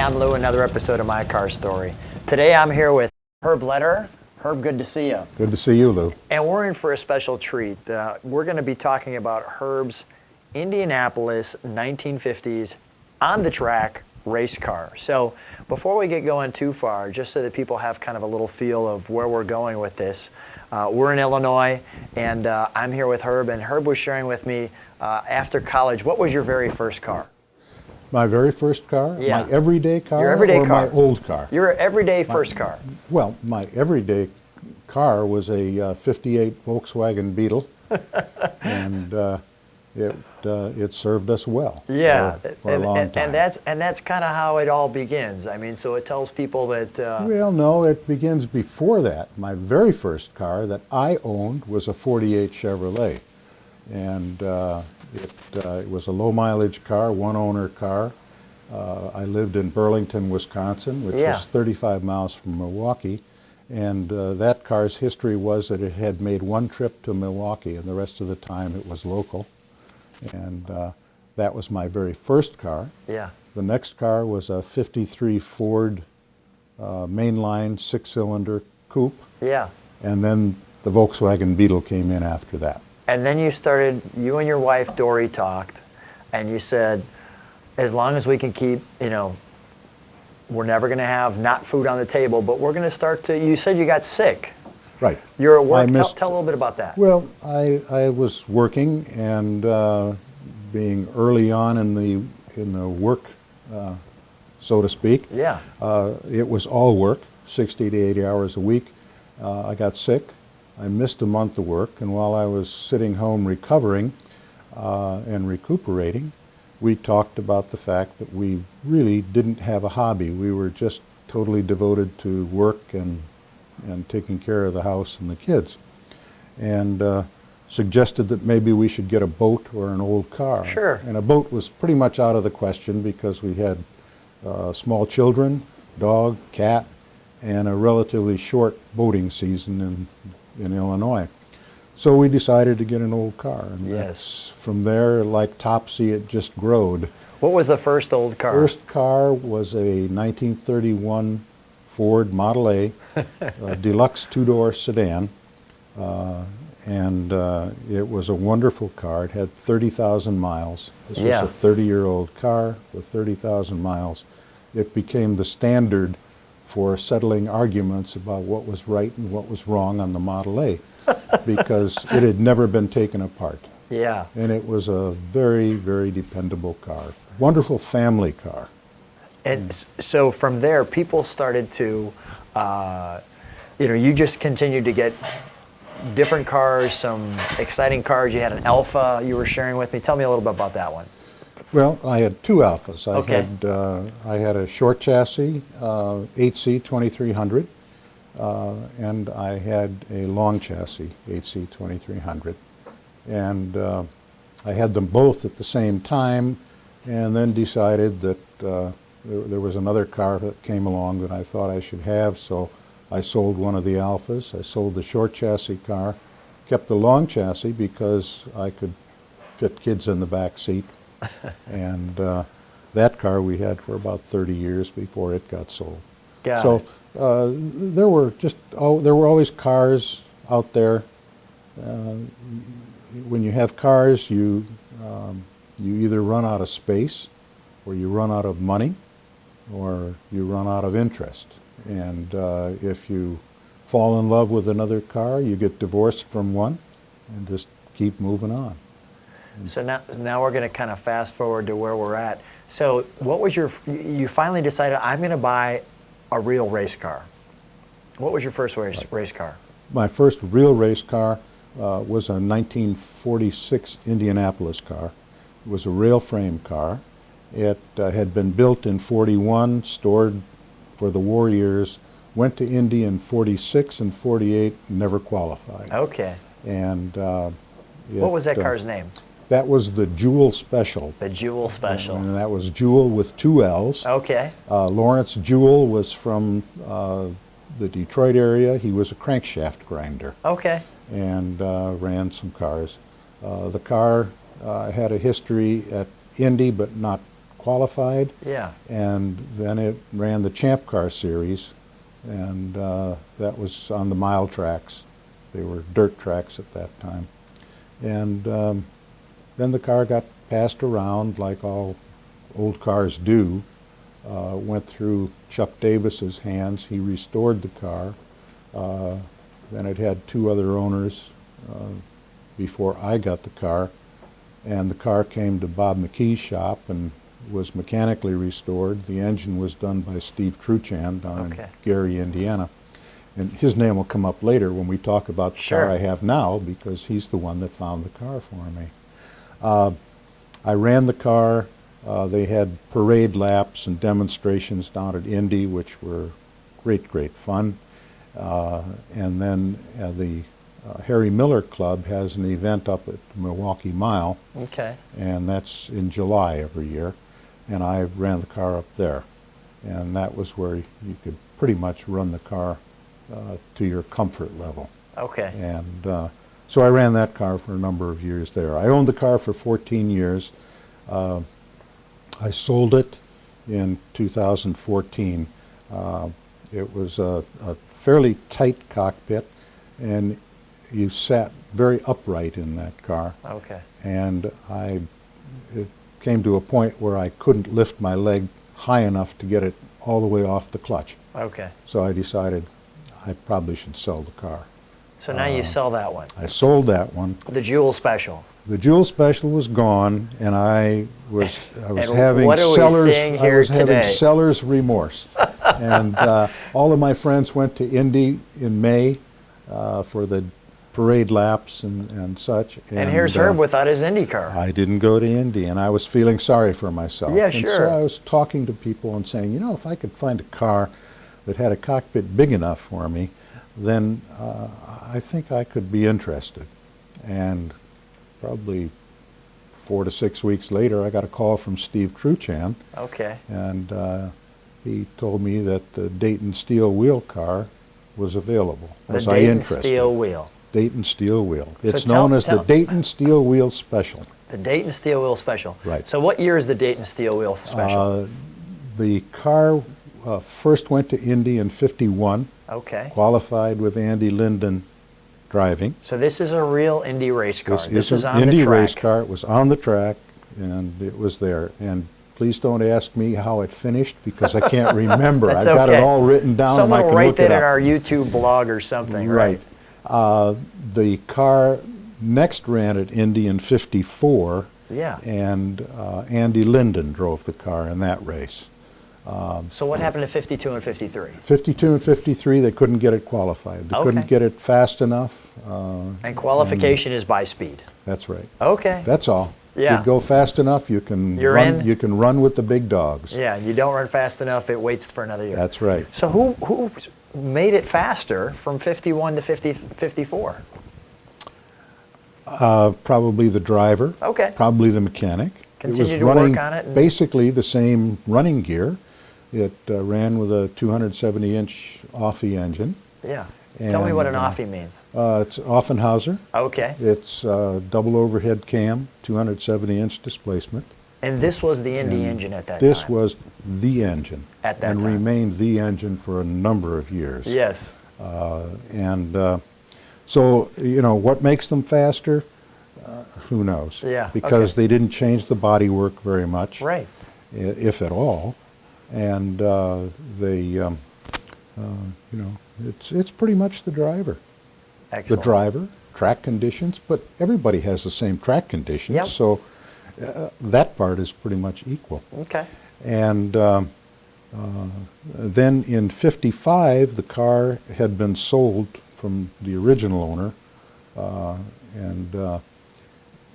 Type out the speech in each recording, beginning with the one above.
I'm Lou, another episode of My Car Story. Today I'm here with Herb Lederer. Herb, good to see you. Good to see you, Lou. And we're in for a special treat. We're going to be talking about Herb's Indianapolis 1950s on-the-track race car. So before we get going too far, just so that people have kind of a little feel of where we're going with this, we're in Illinois, and I'm here with Herb, and Herb was sharing with me after college, what was your very first car? My very first car? Yeah. My everyday car? Your everyday or car. My old car? Your everyday first car. Well, my everyday car was a 58 Volkswagen Beetle, and it served us well. Yeah, for a long time. And that's kind of how it all begins. I mean, so it tells people that. Well, no, it begins before that. My very first car that I owned was a 48 Chevrolet, and it was a low mileage car, one owner car. I lived in Burlington, Wisconsin, which is 35 miles from Milwaukee. And that car's history was that it had made one trip to Milwaukee, and the rest of the time it was local. And that was my very first car. Yeah. The next car was a 53 Ford mainline six-cylinder coupe. Yeah. And then the Volkswagen Beetle came in after that. And then you and your wife, Dory, talked, and you said, as long as we can keep, we're never going to have not food on the table, but we're going to start to, you said you got sick. Right. You're at work. Tell a little bit about that. Well, I was working and being early on in the work, so to speak. Yeah. It was all work, 60 to 80 hours a week. I got sick. I missed a month of work, and while I was sitting home recovering and recuperating, we talked about the fact that we really didn't have a hobby. We were just totally devoted to work and taking care of the house and the kids, and suggested that maybe we should get a boat or an old car. Sure. And a boat was pretty much out of the question because we had small children, dog, cat, and a relatively short boating season in Illinois. So we decided to get an old car, and that's, from there, like Topsy, it just growed. What was the first old car? First car was a 1931 Ford Model A, a deluxe two-door sedan, and it was a wonderful car. It had 30,000 miles. This was a 30-year-old car with 30,000 miles. It became the standard for settling arguments about what was right and what was wrong on the Model A, because it had never been taken apart. Yeah. And it was a very, very dependable car. Wonderful family car. And so from there, people started to, you just continued to get different cars, some exciting cars. You had an Alpha you were sharing with me. Tell me a little bit about that one. Well, I had two Alphas. I had a short chassis, 8C 2300, and I had a long chassis, 8C 2300. And I had them both at the same time, and then decided that there was another car that came along that I thought I should have, so I sold one of the Alphas. I sold the short chassis car, kept the long chassis because I could fit kids in the back seat. And that car we had for about 30 years before it got sold. So there were always cars out there. When you have cars, you either run out of space, or you run out of money, or you run out of interest. And if you fall in love with another car, you get divorced from one and just keep moving on. So now we're going to kind of fast forward to where we're at. So what was you finally decided, I'm going to buy a real race car. What was your first race car? My first real race car was a 1946 Indianapolis car. It was a rail frame car. It had been built in 41, stored for the war years, went to Indy in 46 and 48, never qualified. Okay. And what was that car's name? That was the Jewel Special. The Jewel Special. And that was Jewel with two L's. Okay. Lawrence Jewel was from the Detroit area. He was a crankshaft grinder. Okay. And ran some cars. The car had a history at Indy, but not qualified. Yeah. And then it ran the Champ Car Series, and that was on the mile tracks. They were dirt tracks at that time. And then the car got passed around like all old cars do. Went through Chuck Davis's hands. He restored the car. Then it had 2 other owners before I got the car. And the car came to Bob McKee's shop and was mechanically restored. The engine was done by Steve Truchan down in Gary, Indiana. And his name will come up later when we talk about the car I have now, because he's the one that found the car for me. I ran the car. They had parade laps and demonstrations down at Indy, which were great fun. And then the Harry Miller Club has an event up at Milwaukee Mile. Okay. And that's in July every year. And I ran the car up there. And that was where you could pretty much run the car to your comfort level. Okay. And so I ran that car for a number of years there. I owned the car for 14 years. I sold it in 2014. It was a fairly tight cockpit, and you sat very upright in that car. Okay. And it came to a point where I couldn't lift my leg high enough to get it all the way off the clutch. Okay. So I decided I probably should sell the car. So now you sell that one. I sold that one. The Jewel Special. The Jewel Special was gone, and I was having what are we seeing here today? having seller's remorse. And all of my friends went to Indy in May for the parade laps and such. And here's Herb without his Indy car. I didn't go to Indy, and I was feeling sorry for myself. Yeah, and sure. so I was talking to people and saying, you know, if I could find a car that had a cockpit big enough for me, then I think I could be interested. And probably 4 to 6 weeks later, I got a call from Steve Truchan. Okay. And he told me that the Dayton steel wheel car was available. Was I Dayton interested? Steel Wheel. Dayton Steel Wheel. So It's known as the Dayton Steel Wheel Special. The Dayton Steel Wheel Special. Right. So what year is the Dayton Steel Wheel Special? The car first went to Indy in '51. Okay. Qualified with Andy Linden driving. So this is a real Indy race car. This is an Indy race car. It was on the track, and it was there. And please don't ask me how it finished, because I can't remember. I've got it all written down. Someone and I will can write look that it in up. our YouTube blog or something. Right. The car next ran at Indy in '54. Yeah. And Andy Linden drove the car in that race. So what happened to 52 and 53? 52 and 53, they couldn't get it qualified. They couldn't get it fast enough. And qualification is by speed. That's right. Okay. That's all. Yeah. If you go fast enough, you can You can run with the big dogs. Yeah, you don't run fast enough, it waits for another year. That's right. So who made it faster from 51 to 54? Probably the driver. Okay. Probably the mechanic. Continue it to was running work on it. Basically the same running gear. It ran with a 270-inch Offie engine. Yeah. Tell me what an And, Offie means. It's Offenhauser. Okay. It's double overhead cam, 270-inch displacement. And this was the Indy engine at that This time? was the engine. At that and time. remained the engine for a number of years. Yes. So, you know, what makes them faster? Who knows? Yeah, Because they didn't change the bodywork very much. Right. If at all. And you know, it's pretty much the driver. Excellent. The driver, track conditions, but everybody has the same track conditions. Yep. So that part is pretty much equal. Okay. And then in '55, the car had been sold from the original owner, and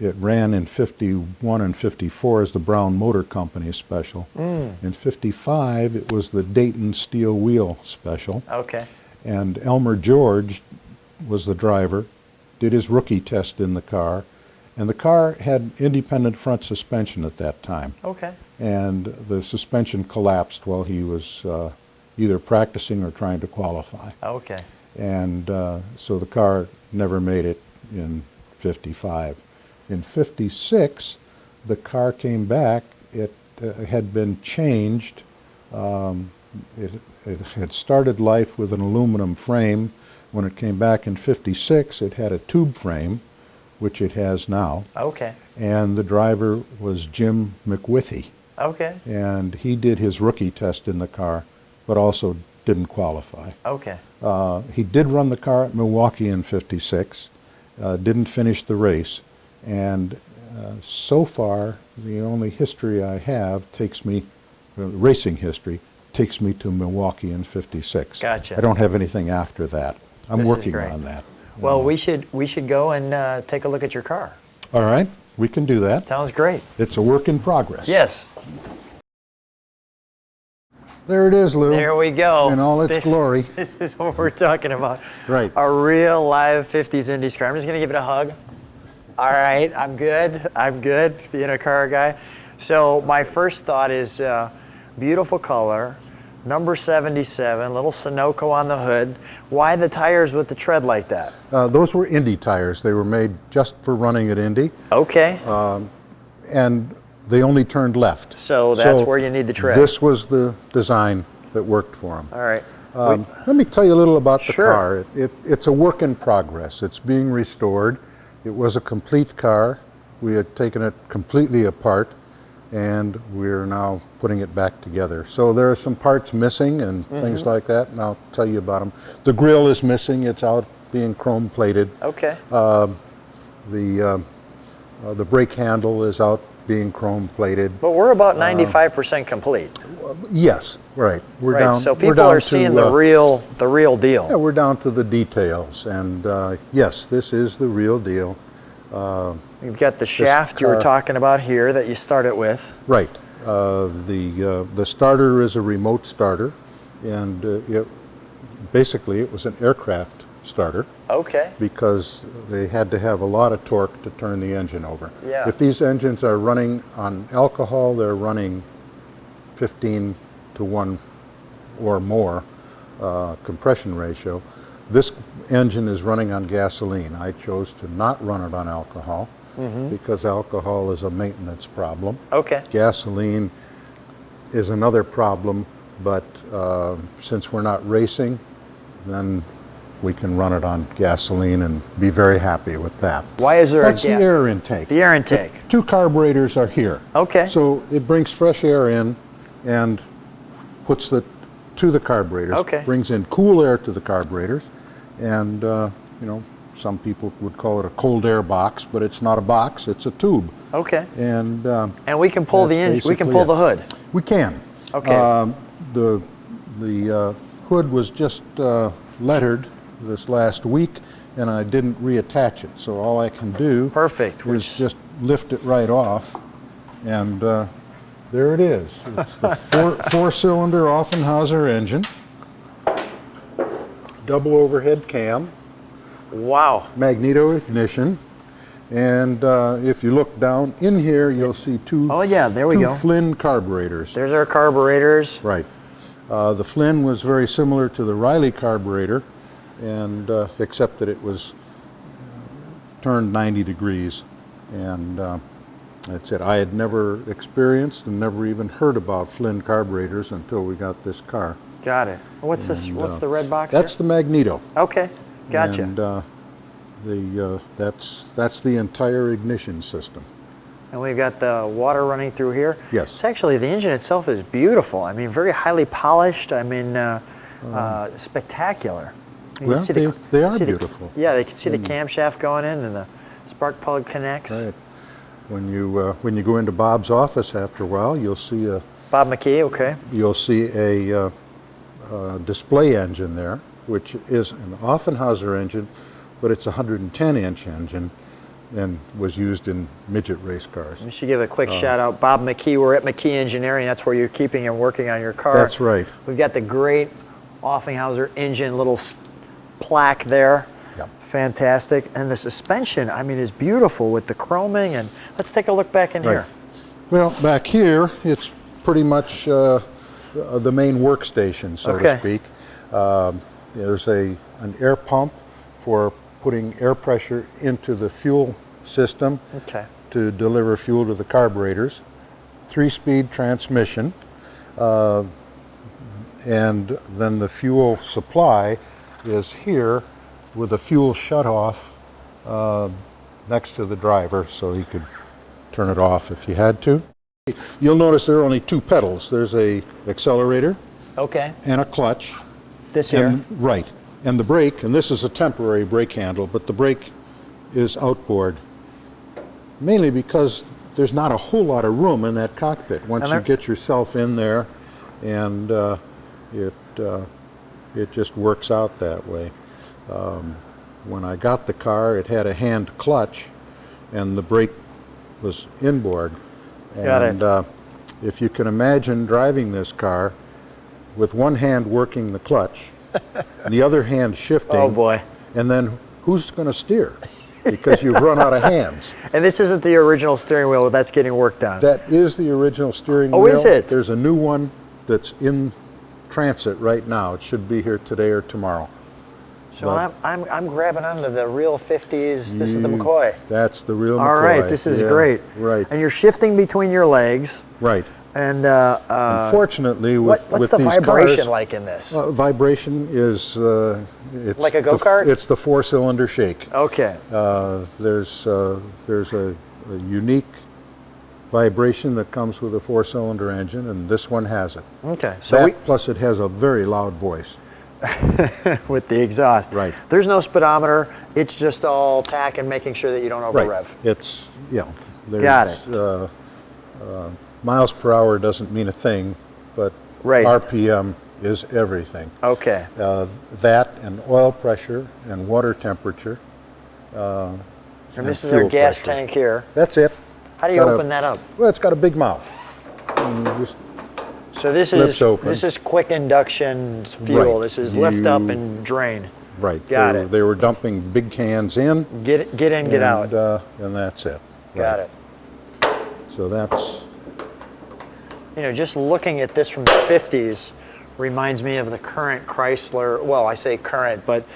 it ran in '51 and '54 as the Brown Motor Company Special. In '55, it was the Dayton Steel Wheel Special. Okay. And Elmer George was the driver, did his rookie test in the car, and the car had independent front suspension at that time. Okay. And the suspension collapsed while he was either practicing or trying to qualify. Okay. And so the car never made it in '55. In '56, the car came back. It had been changed. It had started life with an aluminum frame. When it came back in '56, it had a tube frame, which it has now. Okay. And the driver was Jim McWithy. Okay. And he did his rookie test in the car, but also didn't qualify. Okay. He did run the car at Milwaukee in '56, didn't finish the race, and so far the only history I have takes me, racing history, takes me to Milwaukee in '56. Gotcha. I don't have anything after that. I'm This is working great. on that. Well, we should go and take a look at your car. All right, we can do that. Sounds great. It's a work in progress. Yes. There it is, Lou. There we go. In all its glory. This is what we're talking about. Right. A real live 50s Indy car. I'm just going to give it a hug. All right, I'm good. I'm good, being a car guy. So my first thought is beautiful color, number 77, little Sunoco on the hood. Why the tires with the tread like that? Those were Indy tires. They were made just for running at Indy. Okay. And they only turned left. So that's where you need the tread. This was the design that worked for them. All right. Let me tell you a little about the Sure. car. It's a work in progress. It's being restored. It was a complete car. We had taken it completely apart, and we're now putting it back together. So there are some parts missing and things like that, and I'll tell you about them. The grille is missing. It's out being chrome plated. Okay. The brake handle is out being chrome plated. But we're about 95% complete. Yes, right. We're Right. down. So we're people down are seeing to, the real deal. Yeah, we're down to the details, and yes, this is the real deal. You've got the shaft you were talking about here that you started with. Right. The starter is a remote starter, and basically it was an aircraft starter. Okay. Because they had to have a lot of torque to turn the engine over. Yeah. If these engines are running on alcohol, they're running 15 to 1 or more compression ratio. This engine is running on gasoline. I chose to not run it on alcohol because alcohol is a maintenance problem. Okay. Gasoline is another problem, but since we're not racing, then we can run it on gasoline and be very happy with that. Why is there That's the air intake. The air intake. The 2 carburetors are here. Okay. So it brings fresh air in and puts to the carburetors. Okay. Brings in cool air to the carburetors, and you know, some people would call it a cold air box, but it's not a box; it's a tube. Okay. And we can pull the engine. We can pull the hood. We can. Okay. The hood was just lettered this last week, and I didn't reattach it. So all I can do is just lift it right off, and there it is. It's the four-cylinder Offenhauser engine, double overhead cam. Wow. Magneto ignition, and if you look down in here, you'll see two. Oh yeah, there we go. Flynn carburetors. There's our carburetors. Right. The Flynn was very similar to the Riley carburetor, and except that it was turned 90 degrees, and that's it. I had never experienced and never even heard about Flynn carburetors until we got this car. Got it. What's this? What's the red box? That's the Magneto. Okay, gotcha. And that's the entire ignition system. And we've got the water running through here. Yes. It's actually, the engine itself is beautiful. I mean, very highly polished. I mean, spectacular. You Well, can see they are see beautiful. Yeah, they can see the camshaft going in, and the spark plug connects. Right. When you go into Bob's office after a while, you'll see Bob McKee, okay. You'll see a display engine there, which is an Offenhauser engine, but it's a 110-inch engine and was used in midget race cars. We should give a quick shout out. Bob McKee, we're at McKee Engineering. That's where you're keeping and working on your car. That's right. We've got the great Offenhauser engine, little plaque there. Yep. Fantastic. And the suspension, I mean, is beautiful with the chroming. And let's take a look back in here. Well, back here, it's pretty much the main workstation, so to speak. There's an air pump for putting air pressure into the fuel system to deliver fuel to the carburetors. 3-speed transmission, and then the fuel supply is here with a fuel shutoff next to the driver, so he could turn it off if he had to. You'll notice there are only 2 pedals. There's a accelerator, okay, and a clutch. this here, Right, and the brake, and this is a temporary brake handle, but the brake is outboard, mainly because there's not a whole lot of room in that cockpit once you get yourself in there, and it just works out that way. When I got the car, it had a hand clutch, and the brake was inboard. And if you can imagine driving this car with one hand working the clutch, and the other hand shifting. Oh boy. And then who's going to steer? Because you've run out of hands. And this isn't the original steering wheel that's getting worked on. That is the original steering wheel. Oh, is it? There's a new one that's in transit right now. It should be here today or tomorrow. So I'm grabbing onto the real 50s. This is the McCoy. That's the real McCoy. All right, this is great. Right. And you're shifting between your legs. Right. And unfortunately, what's with the these vibration cars, like in this? Vibration is it's like a go-kart? It's the 4-cylinder shake. Okay. There's a unique vibration that comes with a 4-cylinder engine, and this one has it. Okay. So plus it has a very loud voice. with the exhaust. Right. There's no speedometer. It's just all tack and making sure that you don't over rev. It's Got it. Miles per hour doesn't mean a thing, but RPM is everything. Okay. That and oil pressure and water temperature. And this is our gas tank here. That's it. How do you open that up? Well, it's got a big mouth. And you just so this is quick induction fuel. This is lift up and drain. Right. Got it. They were dumping big cans in. Get in, get out. And that's it. Got it. So that's. Just looking at this from the 50s reminds me of the current Chrysler. Well, I say current, but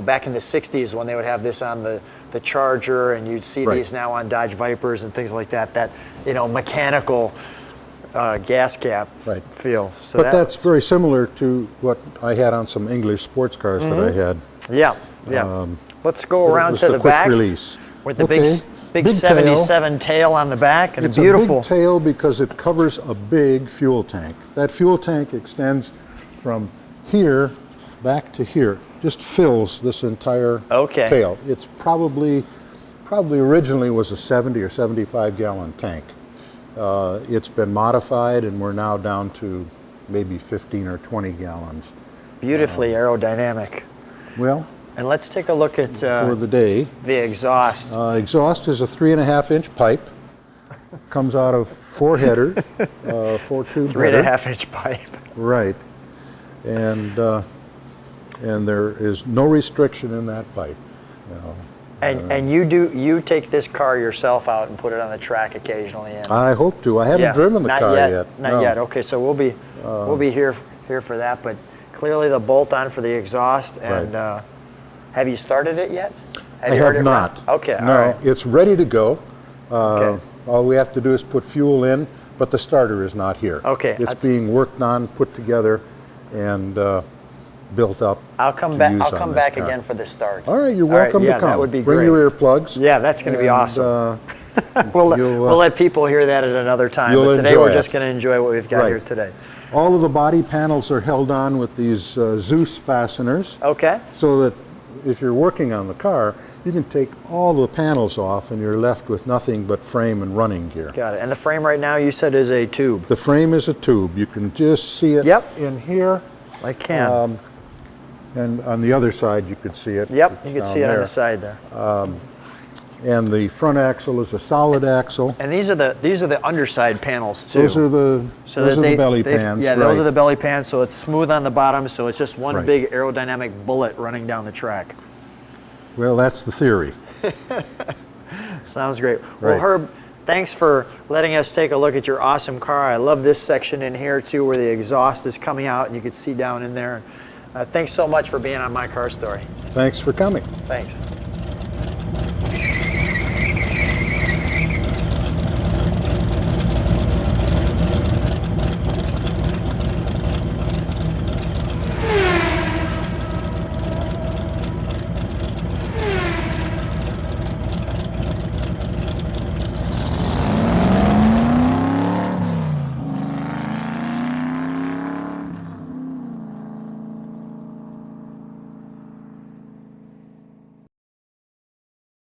back in the 60s when they would have this on the Charger, and you'd see these now on Dodge Vipers and things like that. That mechanical gas cap feel. So that's very similar to what I had on some English sports cars that I had. Yeah. Let's go around to the back release. with the big 77 tail on the back, and it's beautiful. It's a big tail because it covers a big fuel tank. That fuel tank extends from here back to here. Just fills this entire tail. It's probably originally was a 70 or 75 gallon tank. It's been modified, and we're now down to maybe 15 or 20 gallons. Beautifully aerodynamic. Well, and let's take a look at for the day. The exhaust. Exhaust is a 3.5-inch pipe. Comes out of 4-header, 4-tube 3.5-inch pipe. Right, and there is no restriction in that pipe. And you take this car yourself out and put it on the track occasionally. And I hope to. I haven't driven the car yet. Not yet. Okay, so we'll be here for that. But clearly the bolt-on for the exhaust. And have you started it yet? I have not. Okay. No, all right. It's ready to go. All we have to do is put fuel in, but the starter is not here. Okay. It's being worked on, put together, and built up. I'll come back again for the start. All right, you're welcome to come. That would be Bring great. your earplugs. Yeah, that's going to be awesome. We'll let people hear that at another time. But today we're just going to enjoy what we've got here today. All of the body panels are held on with these Zeus fasteners. Okay. So that if you're working on the car, you can take all the panels off and you're left with nothing but frame and running gear. Got it. And the frame right now you said is a tube. The frame is a tube. You can just see it in here. I can. And on the other side you could see it. Yep, you can see it on the side there. And the front axle is a solid axle. And these are the underside panels too. Those are the belly pans. Yeah, those are the belly pans. So it's smooth on the bottom. So it's just one big aerodynamic bullet running down the track. Well, that's the theory. Sounds great. Well, Herb, thanks for letting us take a look at your awesome car. I love this section in here too, where the exhaust is coming out and you can see down in there. Thanks so much for being on My Car Story. Thanks for coming. Thanks.